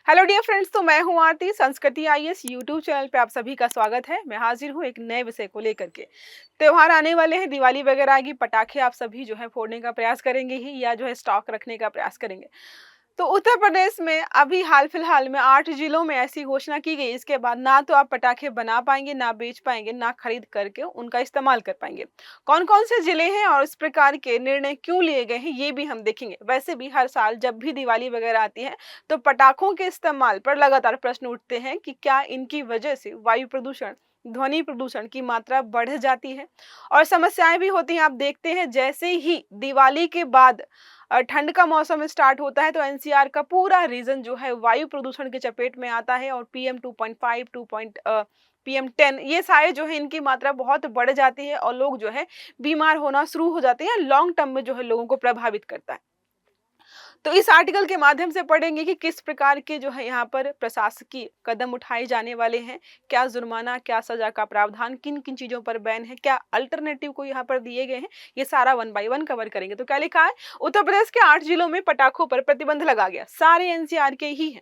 Hello dear friends, तो मैं हूं आरती। संस्कृति आईएएस यूट्यूब चैनल पे आप सभी का स्वागत है। मैं हाजिर हूं एक नए विषय को लेकर के। त्योहार आने वाले हैं, दिवाली वगैरह आएगी, पटाखे आप सभी जो है फोड़ने का प्रयास करेंगे ही या जो है स्टॉक रखने का प्रयास करेंगे। तो उत्तर प्रदेश में अभी हाल फिलहाल में 8 जिलों में ऐसी घोषणा की गई। इसके बाद ना तो आप पटाखे बना पाएंगे, ना बेच पाएंगे, ना खरीद करके उनका इस्तेमाल कर पाएंगे। कौन कौन से जिले हैं और इस प्रकार के निर्णय क्यों लिए गए हैं, ये भी हम देखेंगे। वैसे भी हर साल जब भी दिवाली वगैरह आती है तो पटाखों के इस्तेमाल पर लगातार प्रश्न उठते हैं कि क्या इनकी वजह से वायु प्रदूषण, ध्वनि प्रदूषण की मात्रा बढ़ जाती है और समस्याएं भी होती हैं। आप देखते हैं जैसे ही दिवाली के बाद ठंड का मौसम स्टार्ट होता है तो एनसीआर का पूरा रीजन जो है वायु प्रदूषण के चपेट में आता है और पीएम 2.5 पीएम 10 ये सारे जो है इनकी मात्रा बहुत बढ़ जाती है और लोग जो है बीमार होना शुरू हो जाते हैं। लॉन्ग टर्म में जो है लोगों को प्रभावित करता है। तो इस आर्टिकल के माध्यम से पढ़ेंगे कि किस प्रकार के जो है यहाँ पर प्रशासकीय कदम उठाए जाने वाले हैं, क्या जुर्माना, क्या सजा का प्रावधान, किन किन चीजों पर बैन है, क्या अल्टरनेटिव को यहाँ पर दिए गए हैं, ये सारा 1 बाय 1 कवर करेंगे। तो क्या लिखा है, उत्तर प्रदेश के 8 जिलों में पटाखों पर प्रतिबंध लगा गया। सारे एनसीआर के ही हैं,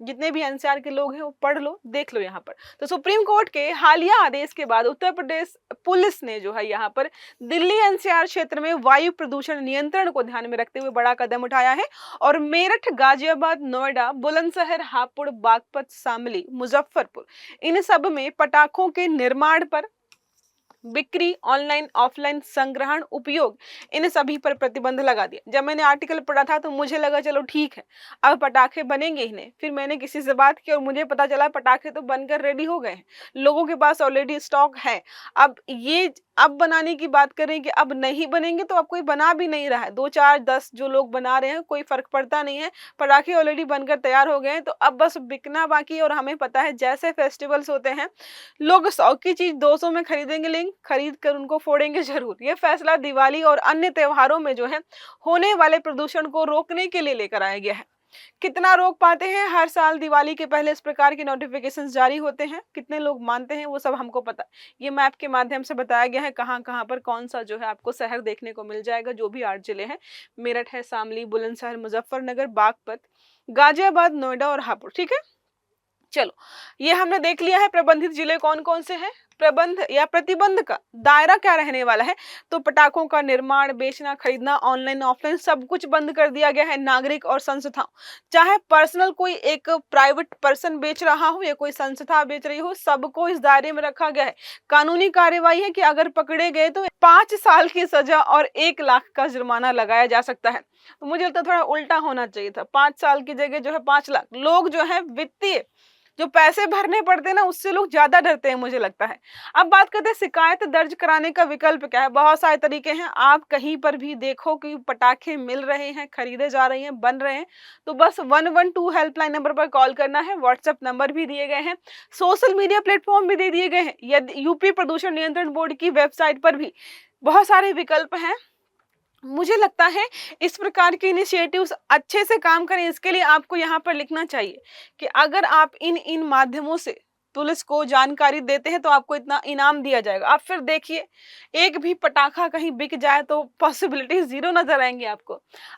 जितने भी एनसीआर के लोग हैं वो पढ़ लो, देख लो यहाँ पर। तो सुप्रीम कोर्ट के हालिया आदेश के बाद उत्तर प्रदेश पुलिस ने जो है यहाँ पर दिल्ली एनसीआर क्षेत्र में वायु प्रदूषण नियंत्रण को ध्यान में रखते हुए बड़ा कदम उठाया है और मेरठ, गाजियाबाद, नोएडा, बुलंदशहर, हापुड़, बागपत, शामली, मुजफ्फरपुर इन सब में पटाखों के निर्माण पर, बिक्री, ऑनलाइन ऑफलाइन संग्रहण, उपयोग, इन सभी पर प्रतिबंध लगा दिया। जब मैंने आर्टिकल पढ़ा था तो मुझे लगा चलो ठीक है, अब पटाखे बनेंगे ही नहीं। फिर मैंने किसी से बात की और मुझे पता चला पटाखे तो बनकर रेडी हो गए हैं, लोगों के पास ऑलरेडी स्टॉक है। अब बनाने की बात करें कि अब नहीं बनेंगे तो अब कोई बना भी नहीं रहा है। 2 4 10 जो लोग बना रहे हैं कोई फर्क पड़ता नहीं है, पटाखे ऑलरेडी बनकर तैयार हो गए हैं। तो अब बस बिकना बाकी है और हमें पता है जैसे फेस्टिवल्स होते हैं लोग 100 की चीज 200 में खरीदेंगे, लेकिन खरीद कर उनको फोड़ेंगे जरूर। ये फैसला दिवाली और अन्य त्योहारों में जो है होने वाले प्रदूषण को रोकने के लिए लेकर आया गया है। कितना रोक पाते हैं, हर साल दिवाली के पहले इस प्रकार के नोटिफिकेशंस जारी होते हैं। कितने लोग मानते हैं वो सब हमको पता है। ये मैप के माध्यम से बताया गया है कहाँ कहाँ पर कौन सा जो है आपको शहर देखने को मिल जाएगा। जो भी 8 जिले हैं, मेरठ है, शामली, बुलंदशहर, मुजफ्फरनगर, बागपत, गाजियाबाद, नोएडा और हापुड़। ठीक है, चलो ये हमने देख लिया है प्रबंधित जिले कौन कौन से हैं। प्रबंध या प्रतिबंध का दायरा क्या रहने वाला है, तो पटाखों का निर्माण, बेचना, खरीदना, ऑनलाइन ऑफलाइन सब कुछ बंद कर दिया गया है। नागरिक और संस्थाओं, चाहे पर्सनल कोई एक प्राइवेट पर्सन बेच रहा हो या कोई संस्था बेच रही हो, सबको इस दायरे में रखा गया है। कानूनी कार्यवाही है कि अगर पकड़े गए तो 5 साल की सजा और 1 लाख का जुर्माना लगाया जा सकता है। तो मुझे लगता है थोड़ा उल्टा होना चाहिए था, 5 साल की जगह जो है 5 लाख। लोग जो है वित्तीय जो पैसे भरने पड़ते हैं ना, उससे लोग ज्यादा डरते हैं मुझे लगता है। अब बात करते हैं शिकायत दर्ज कराने का विकल्प क्या है। बहुत सारे तरीके हैं। आप कहीं पर भी देखो कि पटाखे मिल रहे हैं, खरीदे जा रहे हैं, बन रहे हैं, तो बस 112 हेल्पलाइन नंबर पर कॉल करना है। व्हाट्सएप नंबर भी दिए गए हैं, सोशल मीडिया प्लेटफॉर्म भी दे दिए गए हैं। यदि यूपी प्रदूषण नियंत्रण बोर्ड की वेबसाइट पर भी बहुत सारे विकल्प हैं। मुझे लगता है इस प्रकार के इनिशिएटिव्स अच्छे से काम करें, इसके लिए आपको यहाँ पर लिखना चाहिए कि अगर आप इन इन माध्यमों से पुलिस को जानकारी देते हैं तो आपको इतना इनाम दिया जाएगा। आप फिर देखिए एक भी पटाखा कहीं बिक जाए तो पॉसिबिलिटी 0 नजर आएंगी आपको।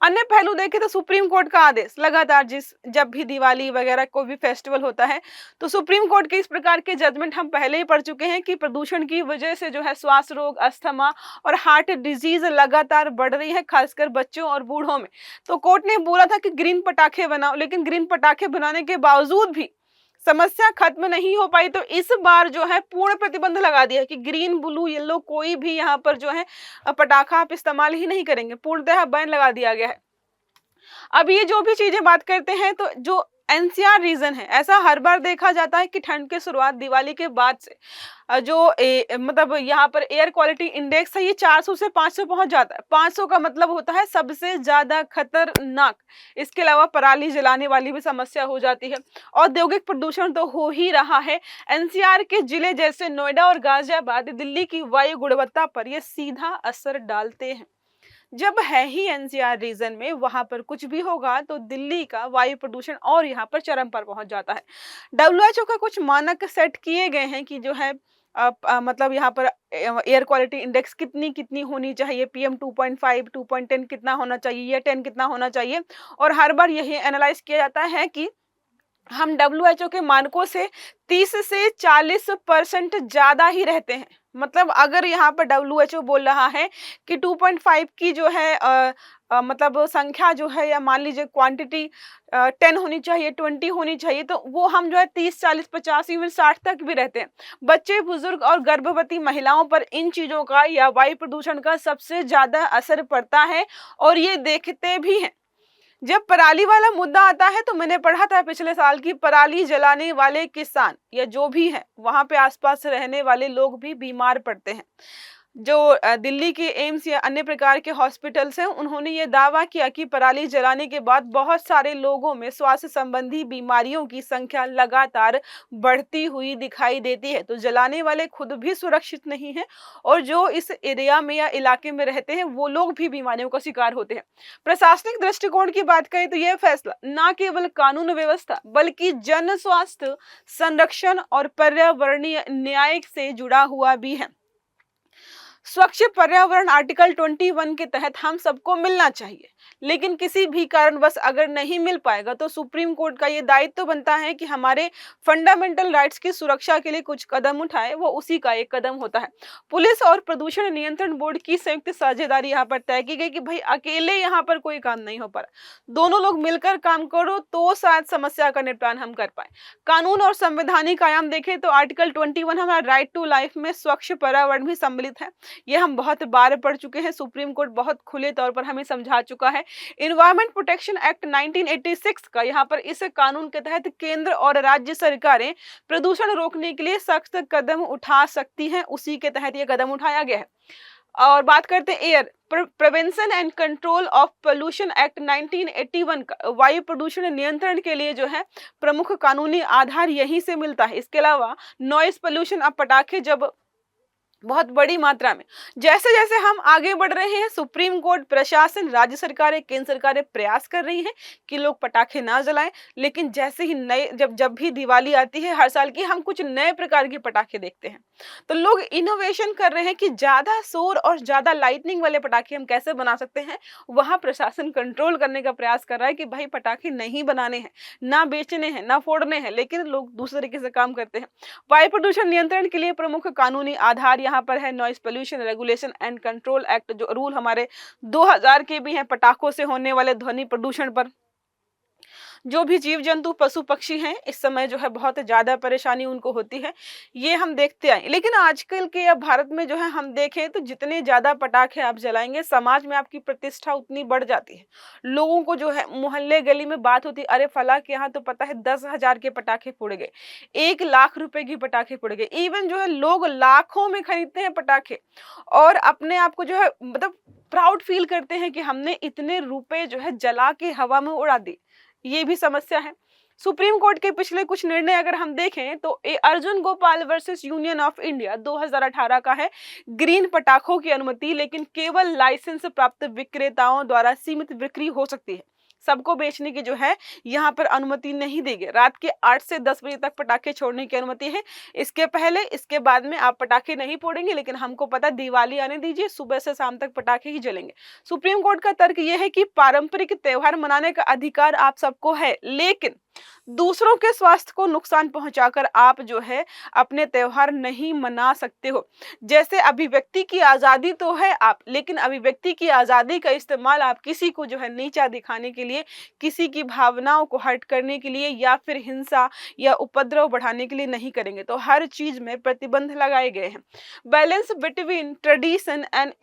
अन्य पहलू देखें तो सुप्रीम कोर्ट का आदेश लगातार जब भी दिवाली वगैरह कोई भी फेस्टिवल होता है तो सुप्रीम कोर्ट के इस प्रकार के जजमेंट हम पहले ही पढ़ चुके हैं कि प्रदूषण की वजह से जो है श्वास रोग, अस्थमा और हार्ट डिजीज लगातार बढ़ रही है, खासकर बच्चों और बूढ़ों में। तो कोर्ट ने बोला था कि ग्रीन पटाखे बनाओ, लेकिन ग्रीन पटाखे बनाने के बावजूद भी समस्या खत्म नहीं हो पाई। तो इस बार जो है पूर्ण प्रतिबंध लगा दिया कि ग्रीन, ब्लू, येलो कोई भी यहाँ पर जो है पटाखा आप इस्तेमाल ही नहीं करेंगे, पूर्णतः बैन लगा दिया गया है। अब ये जो भी चीजें बात करते हैं तो जो एनसीआर रीजन है, ऐसा हर बार देखा जाता है कि ठंड की शुरुआत दिवाली के बाद से मतलब यहाँ पर एयर क्वालिटी इंडेक्स है ये 400 से 500 पहुंच जाता है। 500 का मतलब होता है सबसे ज्यादा खतरनाक। इसके अलावा पराली जलाने वाली भी समस्या हो जाती है। औद्योगिक प्रदूषण तो हो ही रहा है। एनसीआर के जिले जैसे नोएडा और गाजियाबाद दिल्ली की वायु गुणवत्ता पर ये सीधा असर डालते हैं। जब है ही एनसीआर रीजन में, वहां पर कुछ भी होगा तो दिल्ली का वायु प्रदूषण और यहाँ पर चरम पर पहुंच जाता है। डब्ल्यूएचओ का कुछ मानक सेट किए गए हैं कि जो है मतलब यहाँ पर एयर क्वालिटी इंडेक्स कितनी कितनी होनी चाहिए, पीएम 2.5 2.10 कितना होना चाहिए या 10 कितना होना चाहिए। और हर बार यही एनालाइज किया जाता है कि हम डब्ल्यूएचओ के मानकों से 30 से 40% ज़्यादा ही रहते हैं। मतलब अगर यहाँ पर डब्ल्यूएचओ बोल रहा है कि 2.5 की जो है मतलब संख्या जो है, या मान लीजिए क्वांटिटी 10 होनी चाहिए, 20 होनी चाहिए, तो वो हम जो है 30, 40, 50, इवन 60 तक भी रहते हैं। बच्चे, बुजुर्ग और गर्भवती महिलाओं पर इन चीज़ों का या वायु प्रदूषण का सबसे ज़्यादा असर पड़ता है, और ये देखते भी हैं। जब पराली वाला मुद्दा आता है तो मैंने पढ़ा था पिछले साल की पराली जलाने वाले किसान या जो भी है, वहां पे आसपास रहने वाले लोग भी बीमार पड़ते हैं। जो दिल्ली के एम्स या अन्य प्रकार के हॉस्पिटल्स हैं, उन्होंने ये दावा किया कि पराली जलाने के बाद बहुत सारे लोगों में स्वास्थ्य संबंधी बीमारियों की संख्या लगातार बढ़ती हुई दिखाई देती है। तो जलाने वाले खुद भी सुरक्षित नहीं है, और जो इस एरिया में या इलाके में रहते हैं वो लोग भी बीमारियों का शिकार होते हैं। प्रशासनिक दृष्टिकोण की बात करें तो यह फैसला न केवल कानून व्यवस्था बल्कि जन स्वास्थ्य संरक्षण और पर्यावरणीय न्याय से जुड़ा हुआ भी है। स्वच्छ पर्यावरण आर्टिकल 21 के तहत हम सबको मिलना चाहिए, लेकिन किसी भी कारणवश अगर नहीं मिल पाएगा तो सुप्रीम कोर्ट का ये दायित्व तो बनता है कि हमारे फंडामेंटल राइट्स की सुरक्षा के लिए कुछ कदम उठाए। वो उसी का एक कदम होता है। पुलिस और प्रदूषण नियंत्रण बोर्ड की संयुक्त साझेदारी यहाँ पर तय की गई कि भाई अकेले यहाँ पर कोई काम नहीं हो पा रहा, दोनों लोग मिलकर काम करो तो शायद समस्या का निपटान हम कर पाए। कानून और संवैधानिक आयाम देखें तो आर्टिकल 21 हमारा राइट टू लाइफ में स्वच्छ पर्यावरण भी सम्मिलित है। ये हम बहुत बार पढ़ चुके हैं, सुप्रीम कोर्ट बहुत खुले तौर पर हमें समझा चुका है। इन्वायरमेंट प्रोटेक्शन एक्ट 1986 का यहाँ पर इस कानून के तहत केंद्र और राज्य सरकारें प्रदूषण रोकने के लिए सख्त कदम उठा सकती हैं, उसी के तहत ये कदम उठाया गया है। और बात करते हैं air prevention and control of pollution act 1981 का, वायु प्रदूषण नियंत्रण के लिए जो है प्रमुख कानूनी आधार यहीं से मिलता है। इसके अलावा नॉइस पोल्यूशन, अब पटाखे जब बहुत बड़ी मात्रा में, जैसे जैसे हम आगे बढ़ रहे हैं, सुप्रीम कोर्ट, प्रशासन, राज्य सरकारें, केंद्र सरकारें प्रयास कर रही हैं कि लोग पटाखे ना जलाएं। लेकिन जैसे ही नए जब भी दिवाली आती है हर साल की, हम कुछ नए प्रकार के पटाखे देखते हैं, तो लोग इनोवेशन कर रहे हैं कि ज्यादा शोर और ज्यादा लाइटनिंग वाले पटाखे हम कैसे बना सकते हैं। वहां प्रशासन कंट्रोल करने का प्रयास कर रहा है कि भाई पटाखे नहीं बनाने हैं, ना बेचने हैं, ना फोड़ने हैं, लेकिन लोग दूसरे तरीके से काम करते हैं। वायु प्रदूषण नियंत्रण के लिए प्रमुख कानूनी आधार यहाँ पर है noise pollution regulation and control act, जो रूल हमारे 2000 के भी हैं पटाखों से होने वाले ध्वनि प्रदूषण पर। जो भी जीव जंतु, पशु पक्षी हैं, इस समय जो है बहुत ज्यादा परेशानी उनको होती है, ये हम देखते आए। लेकिन आजकल के अब भारत में जो है हम देखें तो जितने ज्यादा पटाखे आप जलाएंगे, समाज में आपकी प्रतिष्ठा उतनी बढ़ जाती है। लोगों को जो है मोहल्ले गली में बात होती है, अरे फला के यहाँ तो पता है 10,000 के पटाखे फोड़ गए, 1 लाख रुपए की पटाखे फोड़ गए। इवन जो है लोग लाखों में खरीदते हैं पटाखे, और अपने आप को जो है मतलब प्राउड फील करते हैं कि हमने इतने रुपए जो है जला के हवा में उड़ा दी। ये भी समस्या है। सुप्रीम कोर्ट के पिछले कुछ निर्णय अगर हम देखें तो Arjun Gopal versus union of India 2018 का है। ग्रीन पटाखों की अनुमति, लेकिन केवल लाइसेंस प्राप्त विक्रेताओं द्वारा सीमित बिक्री हो सकती है। सबको बेचने की जो है यहाँ पर अनुमति नहीं देगी। रात के 8 से 10 बजे तक पटाखे छोड़ने की अनुमति है। इसके पहले, इसके बाद में आप पटाखे नहीं फोड़ेंगे, लेकिन हमको पता दिवाली आने दीजिए, सुबह से शाम तक पटाखे ही जलेंगे। सुप्रीम कोर्ट का तर्क यह है कि पारंपरिक त्योहार मनाने का अधिकार आप सबको है, लेकिन दूसरों के स्वास्थ्य को नुकसान पहुंचाकर आप जो है अपने त्योहार नहीं मना सकते हो। जैसे अभिव्यक्ति की आजादी तो है आप, लेकिन अभिव्यक्ति की आजादी का इस्तेमाल आप किसी को जो है नीचा दिखाने के लिए, किसी की भावनाओं को हर्ट करने के लिए, या फिर हिंसा या उपद्रव बढ़ाने के लिए नहीं करेंगे। तो हर चीज में प्रतिबंध लगाए गए हैं। Balance between tradition and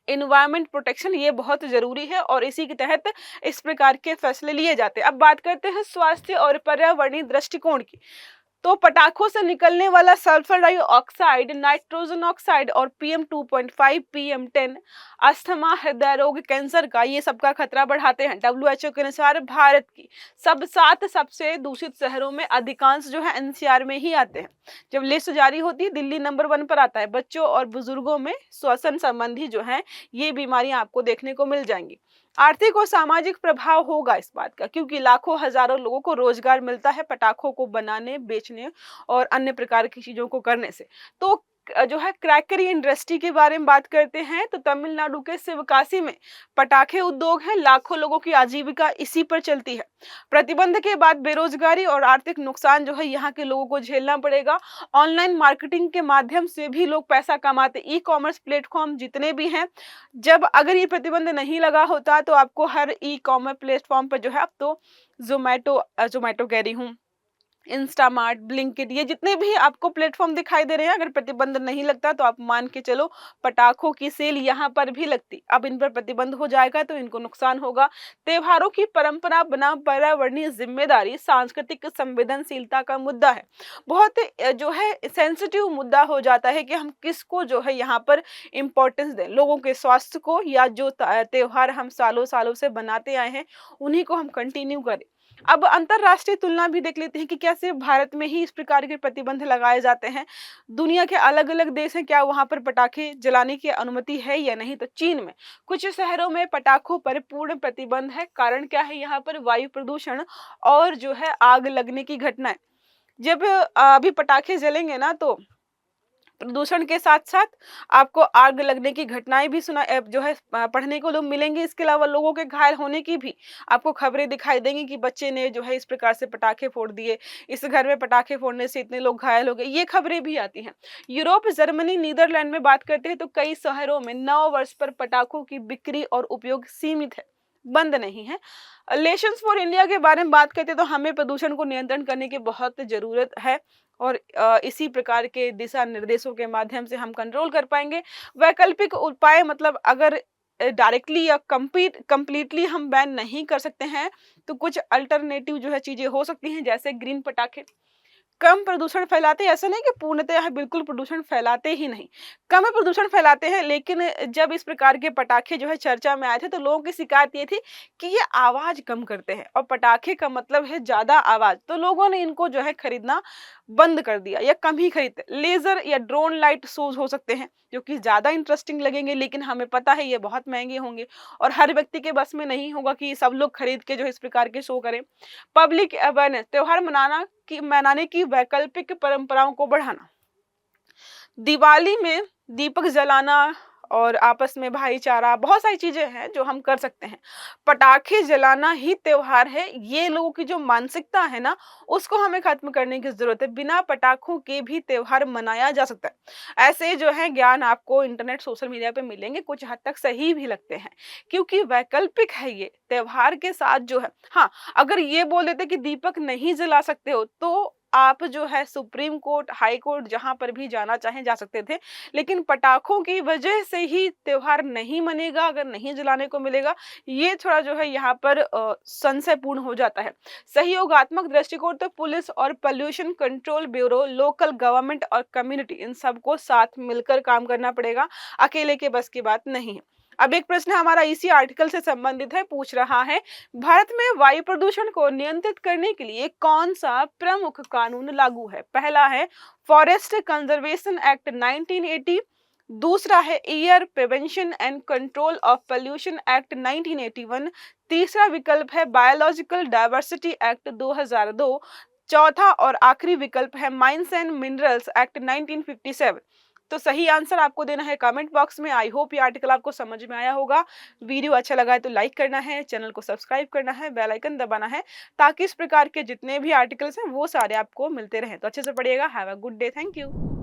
environment protection, ये बहुत जरूरी है, और इसी के तहत इस प्रकार के फैसले लिए जाते हैं। अब बात करते हैं स्वास्थ्य और पर्यावरणीय दृष्टिकोण की। तो पटाखों से निकलने वाला सल्फर डाइऑक्साइड, नाइट्रोजन ऑक्साइड और PM2.5, PM10 अस्थमा, हृदय रोग, कैंसर का, ये सबका खतरा बढ़ाते हैं। WHO के अनुसार भारत की 7 सबसे दूषित शहरों में अधिकांश जो है NCR में ही आते हैं। जब लिस्ट जारी होती है, दिल्ली नंबर 1 पर आता है। बच्चों और बुजुर्गों में श्वसन संबंधी जो है ये बीमारियां आपको देखने को मिल जाएंगी। आर्थिक और सामाजिक प्रभाव होगा इस बात का, क्योंकि लाखों हजारों लोगों को रोजगार मिलता है पटाखों को बनाने, बेचने और अन्य प्रकार की चीजों को करने से। तो जो है क्रैकरी इंडस्ट्री के बारे में बात करते हैं तो तमिलनाडु के शिवकाशी में पटाखे उद्योग है, लाखों लोगों की आजीविका इसी पर चलती है। प्रतिबंध के बाद बेरोजगारी और आर्थिक नुकसान जो है यहाँ के लोगों को झेलना पड़ेगा। ऑनलाइन मार्केटिंग के माध्यम से भी लोग पैसा कमाते, ई कॉमर्स प्लेटफॉर्म जितने भी हैं, जब अगर ये प्रतिबंध नहीं लगा होता तो आपको हर ई कॉमर्स प्लेटफॉर्म पर जो है, अब तो जोमेटो कह रही हूँ, इंस्टामार्ट, ब्लिंकिट, ये जितने भी आपको प्लेटफॉर्म दिखाई दे रहे हैं, अगर प्रतिबंध नहीं लगता तो आप मान के चलो पटाखों की सेल यहाँ पर भी लगती। अब इन पर प्रतिबंध हो जाएगा तो इनको नुकसान होगा। त्योहारों की परंपरा बनाम पर्यावरणीय जिम्मेदारी सांस्कृतिक संवेदनशीलता का मुद्दा है। बहुत जो है सेंसिटिव मुद्दा हो जाता है कि हम किसको जो है यहाँ पर इम्पोर्टेंस दें, लोगों के स्वास्थ्य को या जो त्योहार हम सालों सालों से बनाते आए हैं उन्हीं को हम कंटिन्यू करें। अब अंतरराष्ट्रीय तुलना भी देख लेते हैं कि क्या सिर्फ भारत में ही इस प्रकार के प्रतिबंध लगाए जाते हैं। दुनिया के अलग अलग देश हैं, क्या वहां पर पटाखे जलाने की अनुमति है या नहीं। तो चीन में कुछ शहरों में पटाखों पर पूर्ण प्रतिबंध है। कारण क्या है, यहाँ पर वायु प्रदूषण और जो है आग लगने की घटनाएं। जब अभी पटाखे जलेंगे ना तो प्रदूषण के साथ साथ आपको आग लगने की घटनाएं भी जो है पढ़ने को लोग मिलेंगे। इसके अलावा लोगों के घायल होने की भी आपको खबरें दिखाई देंगी कि बच्चे ने जो है इस प्रकार से पटाखे फोड़ दिए, इस घर में पटाखे फोड़ने से इतने लोग घायल हो गए, ये खबरें भी आती हैं। यूरोप, जर्मनी, नीदरलैंड में बात करते हैं तो कई शहरों में नव वर्ष पर पटाखों की बिक्री और उपयोग सीमित है, बंद नहीं है। लेशंस फॉर इंडिया के बारे में बात करते हैं तो हमें प्रदूषण को नियंत्रण करने की बहुत जरूरत है और इसी प्रकार के दिशा निर्देशों के माध्यम से हम कंट्रोल कर पाएंगे। वैकल्पिक उपाय मतलब अगर डायरेक्टली या कंप्लीटली हम बैन नहीं कर सकते हैं तो कुछ अल्टरनेटिव जो है चीजें हो सकती हैं, जैसे ग्रीन पटाखे कम प्रदूषण फैलाते हैं। ऐसा नहीं कि पूर्णतः बिल्कुल प्रदूषण फैलाते ही नहीं, कम प्रदूषण फैलाते हैं। लेकिन जब इस प्रकार के पटाखे जो है चर्चा में आए थे तो लोगों की शिकायत ये थी कि ये आवाज कम करते हैं और पटाखे का मतलब है ज्यादा आवाज, तो लोगों ने इनको जो है खरीदना बंद कर दिया या कम ही खरीदते। लेजर या ड्रोन लाइट शोज हो सकते हैं जो कि ज्यादा इंटरेस्टिंग लगेंगे, लेकिन हमें पता है ये बहुत महंगे होंगे और हर व्यक्ति के बस में नहीं होगा कि सब लोग खरीद के जो इस प्रकार के शो करें। पब्लिक अवेयरनेस, त्योहार मनाने की वैकल्पिक परंपराओं को बढ़ाना। दिवाली में दीपक जलाना और आपस में भाईचारा, बहुत सारी चीजें हैं जो हम कर सकते हैं। पटाखे जलाना ही त्योहार है, ये लोगों की जो मानसिकता है ना उसको हमें खत्म करने की जरूरत है। बिना पटाखों के भी त्योहार मनाया जा सकता है। ऐसे जो है ज्ञान आपको इंटरनेट, सोशल मीडिया पे मिलेंगे, कुछ हद तक सही भी लगते हैं क्योंकि वैकल्पिक है ये त्योहार के साथ जो है। हाँ, अगर ये बोल देते कि दीपक नहीं जला सकते हो तो आप जो है सुप्रीम कोर्ट, हाई कोर्ट, जहां पर भी जाना चाहें जा सकते थे। लेकिन पटाखों की वजह से ही त्योहार नहीं मनेगा, अगर नहीं जलाने को मिलेगा, ये थोड़ा जो है यहाँ पर संशयपूर्ण हो जाता है। सहयोगात्मक दृष्टिकोण तो पुलिस और pollution control bureau, local government और कम्युनिटी, इन सबको साथ मिलकर काम करना पड़ेगा, अकेले के बस की बात नहीं है। अब एक प्रश्न हमारा इसी आर्टिकल से संबंधित है, पूछ रहा है भारत में वायु प्रदूषण को नियंत्रित करने के लिए कौन सा प्रमुख कानून लागू है। पहला है फॉरेस्ट कंजर्वेशन एक्ट 1980, दूसरा है air prevention and control of pollution act 1981, तीसरा विकल्प है बायोलॉजिकल डाइवर्सिटी एक्ट 2002, चौथा और आखिरी विकल्प है माइंस एंड मिनरल्स एक्ट 1957। तो सही आंसर आपको देना है कमेंट बॉक्स में। आई होप ये आर्टिकल आपको समझ में आया होगा। वीडियो अच्छा लगा है तो लाइक करना है, चैनल को सब्सक्राइब करना है, बेल आइकन दबाना है ताकि इस प्रकार के जितने भी आर्टिकल्स हैं वो सारे आपको मिलते रहें। तो अच्छे से पढ़िएगा। Have a good day. Thank you.